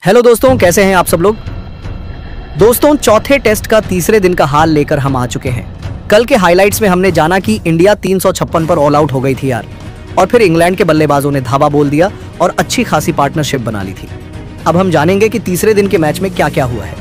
Hello दोस्तों, कैसे हैं आप सब लोग। दोस्तों, चौथे टेस्ट का तीसरे दिन का हाल लेकर हम आ चुके हैं। कल के हाइलाइट्स में हमने जाना कि इंडिया 356 पर ऑल आउट हो गई थी यार, और फिर इंग्लैंड के बल्लेबाजों ने धावा बोल दिया और अच्छी खासी पार्टनरशिप बना ली थी। अब हम जानेंगे कि तीसरे दिन के मैच में क्या क्या हुआ है।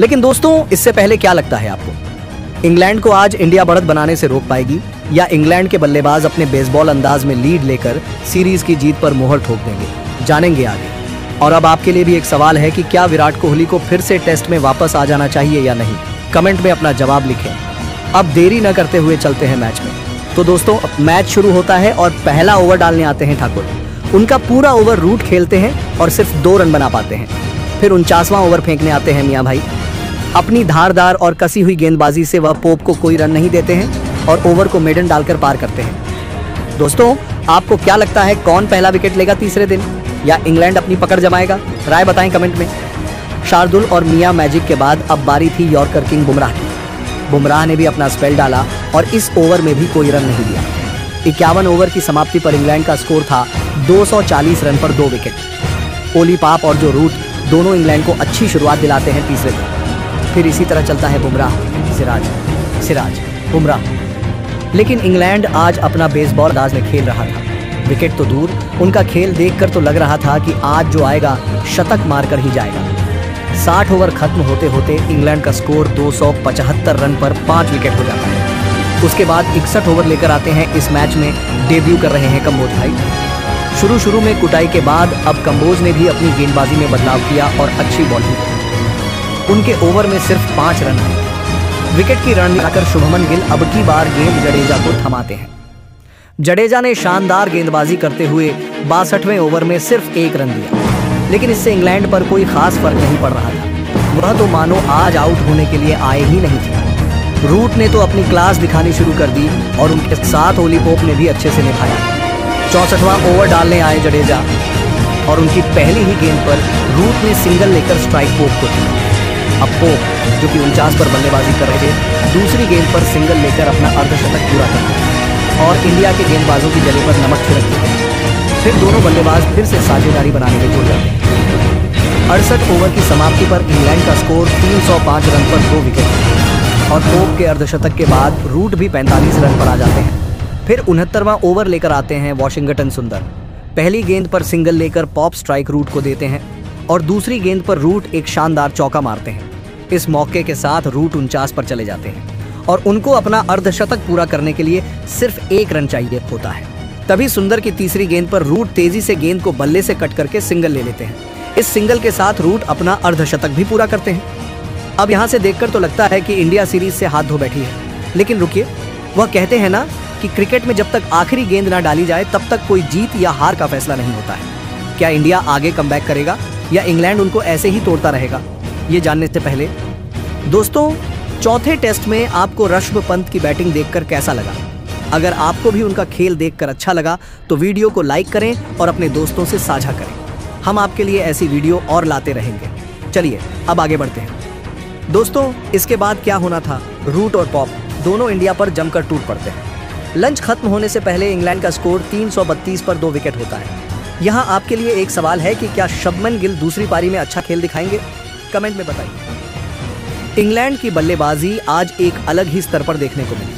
लेकिन दोस्तों, इससे पहले क्या लगता है आपको, इंग्लैंड को आज इंडिया बढ़त बनाने से रोक पाएगी या इंग्लैंड के बल्लेबाज अपने बेसबॉल अंदाज में लीड लेकर सीरीज की जीत पर मोहर ठोक देंगे? जानेंगे आगे। और अब आपके लिए भी एक सवाल है कि क्या विराट कोहली को फिर से टेस्ट में वापस आ जाना चाहिए या नहीं। कमेंट में अपना जवाब लिखें। अब देरी न करते हुए चलते हैं मैच में। तो दोस्तों, मैच शुरू होता है और पहला ओवर डालने आते हैं ठाकुर। उनका पूरा ओवर रूट खेलते हैं और सिर्फ 2 रन बना पाते हैं। फिर 49वां ओवर फेंकने आते हैं मियां भाई। अपनी धारदार और कसी हुई गेंदबाजी से वह पोप को कोई रन नहीं देते हैं और ओवर को मेडन डालकर पार करते हैं। दोस्तों, आपको क्या लगता है, कौन पहला विकेट लेगा तीसरे दिन, या इंग्लैंड अपनी पकड़ जमाएगा? राय बताएं कमेंट में। शार्दुल और मियां मैजिक के बाद अब बारी थी यॉर्कर किंग बुमराह की। बुमराह ने भी अपना स्पेल डाला और इस ओवर में भी कोई रन नहीं दिया। 51 ओवर की समाप्ति पर इंग्लैंड का स्कोर था 240 रन पर 2 विकेट। ओली पाप और जो रूट दोनों इंग्लैंड को अच्छी शुरुआत दिलाते हैं तीसरे दिन। फिर इसी तरह चलता है बुमराह, सिराज, बुमराह। लेकिन इंग्लैंड आज अपना बेसबॉल अंदाज में खेल रहा था। विकेट तो दूर, उनका खेल देखकर तो लग रहा था कि आज जो आएगा शतक मारकर ही जाएगा। 60 ओवर खत्म होते होते इंग्लैंड का स्कोर 275 रन पर 5 विकेट हो जाता है। उसके बाद 61 ओवर लेकर आते हैं इस मैच में डेब्यू कर रहे हैं कंबोज भाई। शुरू में कुटाई के बाद अब कंबोज ने भी अपनी गेंदबाजी में बदलाव किया और अच्छी बॉलिंग की। उनके ओवर में सिर्फ 5 रन आए। विकेट की रन लगाकर शुभमन गिल अब की बार गेंद जडेजा को थमाते हैं। जडेजा ने शानदार गेंदबाजी करते हुए 62वें ओवर में सिर्फ 1 रन दिया, लेकिन इससे इंग्लैंड पर कोई खास फर्क नहीं पड़ रहा था। वह तो मानो आज आउट होने के लिए आए ही नहीं थे। रूट ने तो अपनी क्लास दिखानी शुरू कर दी और उनके साथ ओली पोप ने भी अच्छे से निभाया। 64वां ओवर डालने आए जडेजा और उनकी पहली ही गेंद पर रूट ने सिंगल लेकर स्ट्राइक पोप को दिया। अब पोप, जो कि 49 पर बल्लेबाजी कर रहे थे, दूसरी गेंद पर सिंगल लेकर अपना अर्धशतक पूरा कर दिया और इंडिया के गेंदबाजों की गले पर नमक छिड़क दिया। फिर दोनों बल्लेबाज फिर से साझेदारी बनाने में जुट जाते हैं। 68 ओवर की समाप्ति पर इंग्लैंड का स्कोर 305 रन पर 2 विकेट और पोप के अर्धशतक के बाद रूट भी 45 रन पर आ जाते हैं। फिर 69वां ओवर लेकर आते हैं वॉशिंगटन सुंदर। पहली गेंद पर सिंगल लेकर पॉप स्ट्राइक रूट को देते हैं और दूसरी गेंद पर रूट एक शानदार चौका मारते हैं। इस मौके के साथ रूट 49 पर चले जाते हैं और उनको अपना अर्धशतक पूरा करने के लिए सिर्फ 1 रन चाहिए होता है। तभी सुंदर की तीसरी गेंद पर रूट तेजी से गेंद को बल्ले से कट करके सिंगल ले लेते हैं। इस सिंगल के साथ रूट अपना अर्धशतक भी पूरा करते हैं। अब यहाँ से देखकर तो लगता है कि इंडिया सीरीज से हाथ धो बैठी है, लेकिन रुकिए, वह कहते हैं ना कि क्रिकेट में जब तक आखिरी गेंद ना डाली जाए तब तक कोई जीत या हार का फैसला नहीं होता है। क्या इंडिया आगे कमबैक करेगा या इंग्लैंड उनको ऐसे ही तोड़ता रहेगा? ये जानने से पहले दोस्तों, चौथे टेस्ट में आपको ऋषभ पंत की बैटिंग देखकर कैसा लगा? अगर आपको भी उनका खेल देखकर अच्छा लगा तो वीडियो को लाइक करें और अपने दोस्तों से साझा करें। हम आपके लिए ऐसी वीडियो और लाते रहेंगे। चलिए अब आगे बढ़ते हैं। दोस्तों, इसके बाद क्या होना था, रूट और पॉप दोनों इंडिया पर जमकर टूट पड़ते हैं। लंच खत्म होने से पहले इंग्लैंड का स्कोर 332 पर 2 विकेट होता है। यहाँ आपके लिए एक सवाल है कि क्या शुभमन गिल दूसरी पारी में अच्छा खेल दिखाएंगे? कमेंट में बताइए। इंग्लैंड की बल्लेबाजी आज एक अलग ही स्तर पर देखने को मिली।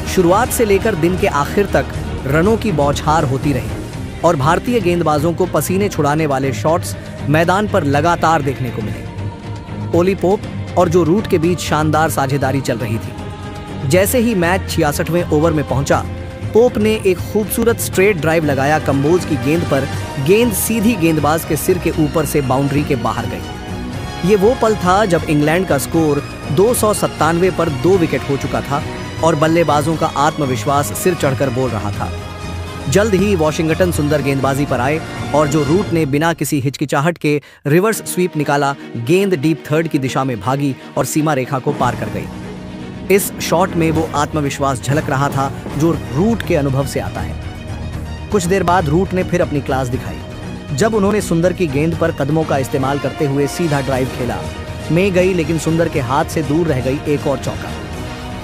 शुरुआत से लेकर दिन के आखिर तक रनों की बौछार होती रही और भारतीय गेंदबाजों को पसीने छुड़ाने वाले शॉट्स मैदान पर लगातार देखने को मिले। ओली पोप और जो रूट के बीच शानदार साझेदारी चल रही थी। जैसे ही मैच 66वें ओवर में पहुंचा, पोप ने एक खूबसूरत स्ट्रेट ड्राइव लगाया कंबोज की गेंद पर। गेंद सीधी गेंदबाज के सिर के ऊपर से बाउंड्री के बाहर गई। ये वो पल था जब इंग्लैंड का स्कोर 297 पर 2 विकेट हो चुका था और बल्लेबाजों का आत्मविश्वास सिर चढ़कर बोल रहा था। जल्द ही वॉशिंगटन सुंदर गेंदबाजी पर आए और जो रूट ने बिना किसी हिचकिचाहट के रिवर्स स्वीप निकाला। गेंद डीप थर्ड की दिशा में भागी और सीमा रेखा को पार कर गई। इस शॉट में वो आत्मविश्वास झलक रहा था जो रूट के अनुभव से आता है। कुछ देर बाद रूट ने फिर अपनी क्लास दिखाई जब उन्होंने सुंदर की गेंद पर कदमों का इस्तेमाल करते हुए सीधा ड्राइव खेला। में गई, लेकिन सुंदर के हाथ से दूर रह गई एक और चौका।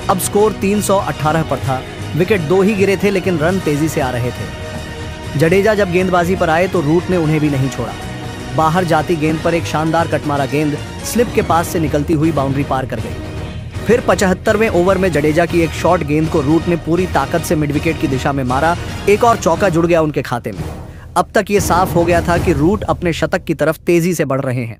अब स्कोर 318 पर था। विकेट 2 ही गिरे थे, लेकिन रन तेजी से आ रहे थे। जडेजा जब गेंदबाजी पर आए तो रूट ने उन्हें भी नहीं छोड़ा। बाहर जाती गेंद पर एक शानदार कट मारा गेंद स्लिप के पास से निकलती हुई बाउंड्री पार कर गई। फिर 75वें ओवर में जडेजा की एक शॉर्ट गेंद को रूट ने पूरी ताकत से मिड विकेट की दिशा में मारा। एक और चौका जुड़ गया उनके खाते में। अब तक ये साफ हो गया था कि रूट अपने शतक की तरफ तेजी से बढ़ रहे हैं।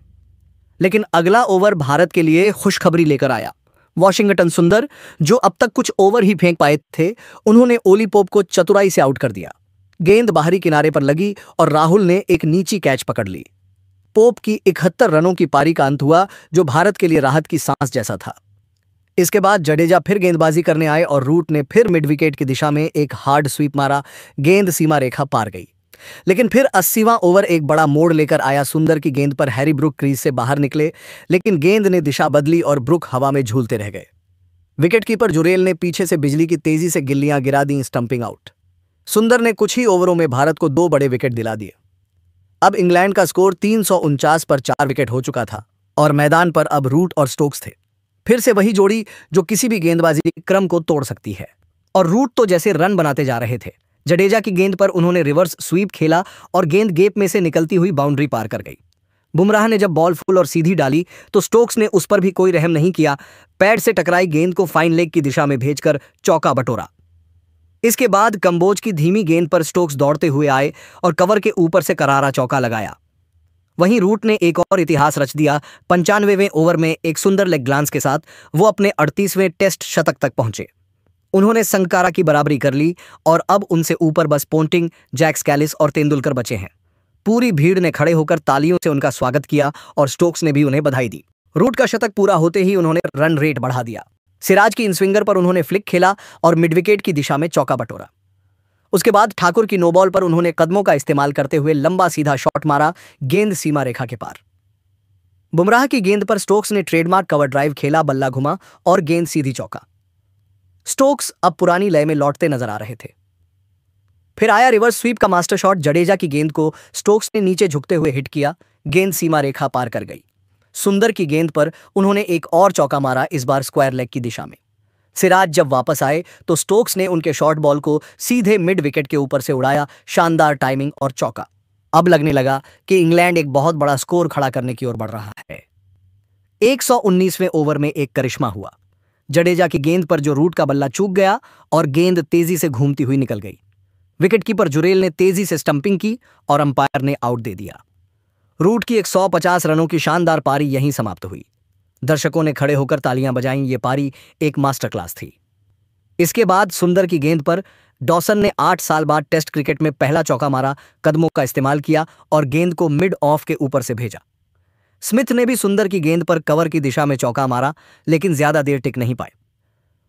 लेकिन अगला ओवर भारत के लिए खुशखबरी लेकर आया। वॉशिंगटन सुंदर, जो अब तक कुछ ओवर ही फेंक पाए थे, उन्होंने ओली पोप को चतुराई से आउट कर दिया। गेंद बाहरी किनारे पर लगी और राहुल ने एक नीची कैच पकड़ ली। पोप की 71 रनों की पारी का अंत हुआ, जो भारत के लिए राहत की सांस जैसा था। इसके बाद जडेजा फिर गेंदबाजी करने आए और रूट ने फिर मिड विकेट की दिशा में एक हार्ड स्वीप मारा। गेंद सीमा रेखा पार गई। लेकिन फिर 80वां ओवर एक बड़ा मोड़ लेकर आया। सुंदर की गेंद पर हैरी ब्रुक क्रीज से बाहर निकले, लेकिन गेंद ने दिशा बदली और ब्रुक हवा में झूलते रह गए। विकेटकीपर जुरेल ने पीछे से बिजली की तेजी से गिल्लियां गिरा दी, स्टंपिंग आउट। सुंदर ने कुछ ही ओवरों में भारत को 2 बड़े विकेट दिला दिए। अब इंग्लैंड का स्कोर 349 पर 4 विकेट हो चुका था और मैदान पर अब रूट और स्टोक्स थे। फिर से वही जोड़ी जो किसी भी गेंदबाजी क्रम को तोड़ सकती है। और रूट तो जैसे रन बनाते जा रहे थे। जडेजा की गेंद पर उन्होंने रिवर्स स्वीप खेला और गेंद गैप में से निकलती हुई बाउंड्री पार कर गई। बुमराह ने जब बॉल फुल और सीधी डाली तो स्टोक्स ने उस पर भी कोई रहम नहीं किया। पैड से टकराई गेंद को फाइन लेग की दिशा में भेजकर चौका बटोरा। इसके बाद कंबोज की धीमी गेंद पर स्टोक्स दौड़ते हुए आए और कवर के ऊपर से करारा चौका लगाया। वहीं रूट ने एक और इतिहास रच दिया। 95वें ओवर में एक सुंदर लेग ग्लांस के साथ वो अपने 38वें टेस्ट शतक तक पहुंचे। उन्होंने संकारा की बराबरी कर ली और अब उनसे ऊपर बस पोंटिंग, जैक स्कैलिस और तेंदुलकर बचे हैं। पूरी भीड़ ने खड़े होकर तालियों से उनका स्वागत किया और स्टोक्स ने भी उन्हें बधाई दी। रूट का शतक पूरा होते ही उन्होंने रन रेट बढ़ा दिया। सिराज की इनस्विंगर पर उन्होंने फ्लिक खेला और मिड विकेट की दिशा में चौका बटोरा। उसके बाद ठाकुर की नोबॉल पर उन्होंने कदमों का इस्तेमाल करते हुए लंबा सीधा शॉट मारा, गेंद सीमा रेखा के पार। बुमराह की गेंद पर स्टोक्स ने ट्रेडमार्क कवर ड्राइव खेला, बल्ला घुमा और गेंद सीधी चौका। स्टोक्स अब पुरानी लय में लौटते नजर आ रहे थे। फिर आया रिवर्स स्वीप का मास्टर शॉट। जडेजा की गेंद को स्टोक्स ने नीचे झुकते हुए हिट किया, गेंद सीमा रेखा पार कर गई। सुंदर की गेंद पर उन्होंने एक और चौका मारा, इस बार स्क्वायर लेग की दिशा में। सिराज जब वापस आए तो स्टोक्स ने उनके शॉर्ट बॉल को सीधे मिड विकेट के ऊपर से उड़ाया, शानदार टाइमिंग और चौका। अब लगने लगा कि इंग्लैंड एक बहुत बड़ा स्कोर खड़ा करने की ओर बढ़ रहा है। 119वें ओवर में एक करिश्मा हुआ। जडेजा की गेंद पर जो रूट का बल्ला चूक गया और गेंद तेजी से घूमती हुई निकल गई। विकेटकीपर जुरेल ने तेजी से स्टंपिंग की और अंपायर ने आउट दे दिया। रूट की 150 रनों की शानदार पारी यहीं समाप्त हुई। दर्शकों ने खड़े होकर तालियां बजाईं। ये पारी एक मास्टर क्लास थी। इसके बाद सुंदर की गेंद पर डॉसन ने 8 साल बाद टेस्ट क्रिकेट में पहला चौका मारा, कदमों का इस्तेमाल किया और गेंद को मिड ऑफ के ऊपर से भेजा। स्मिथ ने भी सुंदर की गेंद पर कवर की दिशा में चौका मारा, लेकिन ज्यादा देर टिक नहीं पाए।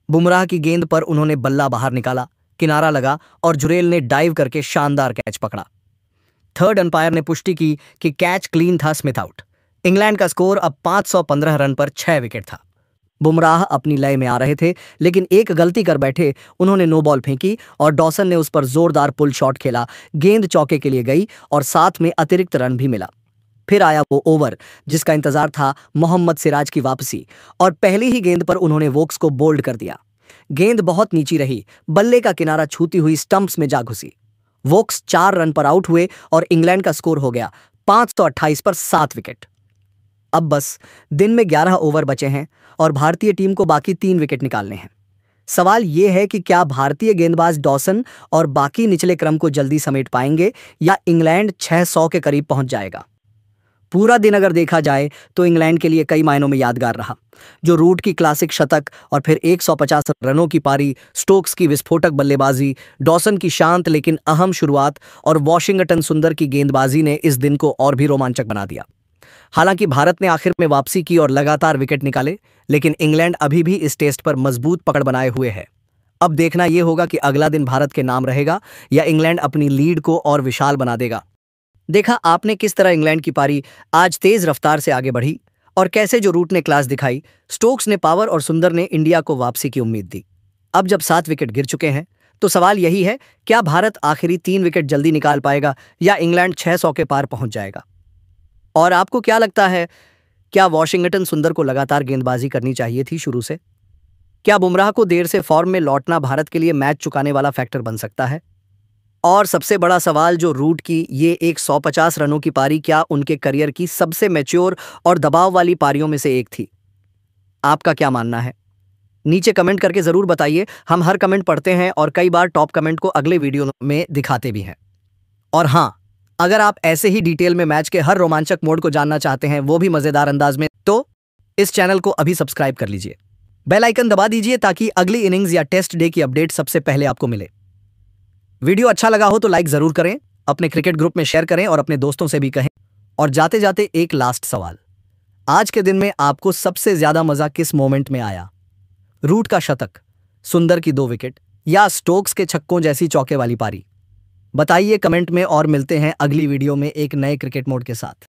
बुमराह की गेंद पर उन्होंने बल्ला बाहर निकाला, किनारा लगा और जुरेल ने डाइव करके शानदार कैच पकड़ा। थर्ड अंपायर ने पुष्टि की कि कैच क्लीन था, स्मिथ आउट। इंग्लैंड का स्कोर अब 515 रन पर 6 विकेट था। बुमराह अपनी लय में आ रहे थे, लेकिन एक गलती कर बैठे। उन्होंने नो बॉल फेंकी और डॉसन ने उस पर जोरदार पुल शॉट खेला। गेंद चौके के लिए गई और साथ में अतिरिक्त रन भी मिला। फिर आया वो ओवर जिसका इंतजार था, मोहम्मद सिराज की वापसी, और पहली ही गेंद पर उन्होंने वोक्स को बोल्ड कर दिया। गेंद बहुत नीची रही, बल्ले का किनारा छूती हुई स्टंप्स में जा घुसी। वोक्स 4 रन पर आउट हुए और इंग्लैंड का स्कोर हो गया 528 पर 7 विकेट। अब बस दिन में 11 ओवर बचे हैं और भारतीय टीम को बाकी 3 विकेट निकालने हैं। सवाल यह है कि क्या भारतीय गेंदबाज डॉसन और बाकी निचले क्रम को जल्दी समेट पाएंगे या इंग्लैंड 600 के करीब पहुंच जाएगा। पूरा दिन अगर देखा जाए तो इंग्लैंड के लिए कई मायनों में यादगार रहा। जो रूट की क्लासिक शतक और फिर 150 रनों की पारी, स्टोक्स की विस्फोटक बल्लेबाजी, डॉसन की शांत लेकिन अहम शुरुआत और वॉशिंगटन सुंदर की गेंदबाजी ने इस दिन को और भी रोमांचक बना दिया। हालांकि भारत ने आखिर में वापसी की और लगातार विकेट निकाले, लेकिन इंग्लैंड अभी भी इस टेस्ट पर मजबूत पकड़ बनाए हुए है। अब देखना यह होगा कि अगला दिन भारत के नाम रहेगा या इंग्लैंड अपनी लीड को और विशाल बना देगा। देखा आपने किस तरह इंग्लैंड की पारी आज तेज रफ्तार से आगे बढ़ी और कैसे जो रूट ने क्लास दिखाई, स्टोक्स ने पावर और सुंदर ने इंडिया को वापसी की उम्मीद दी। अब जब 7 विकेट गिर चुके हैं तो सवाल यही है, क्या भारत आखिरी 3 विकेट जल्दी निकाल पाएगा या इंग्लैंड 600 के पार पहुंच जाएगा? और आपको क्या लगता है, क्या वॉशिंगटन सुंदर को लगातार गेंदबाजी करनी चाहिए थी शुरू से? क्या बुमराह को देर से फॉर्म में लौटना भारत के लिए मैच चुकाने वाला फैक्टर बन सकता है? और सबसे बड़ा सवाल जो रूट की ये एक 150 रनों की पारी क्या उनके करियर की सबसे मैच्योर और दबाव वाली पारियों में से एक थी? आपका क्या मानना है? नीचे कमेंट करके जरूर बताइए। हम हर कमेंट पढ़ते हैं और कई बार टॉप कमेंट को अगले वीडियो में दिखाते भी हैं। और हाँ, अगर आप ऐसे ही डिटेल में मैच के हर रोमांचक मोड को जानना चाहते हैं, वो भी मजेदार अंदाज में, तो इस चैनल को अभी सब्सक्राइब कर लीजिए। बेल आइकन दबा दीजिए ताकि अगली इनिंग्स या टेस्ट डे की अपडेट सबसे पहले आपको मिले। वीडियो अच्छा लगा हो तो लाइक जरूर करें, अपने क्रिकेट ग्रुप में शेयर करें और अपने दोस्तों से भी कहें। और जाते जाते एक लास्ट सवाल, आज के दिन में आपको सबसे ज्यादा मजा किस मोमेंट में आया? रूट का शतक, सुंदर की 2 विकेट या स्टोक्स के छक्कों जैसी चौके वाली पारी? बताइए कमेंट में और मिलते हैं अगली वीडियो में एक नए क्रिकेट मोड के साथ।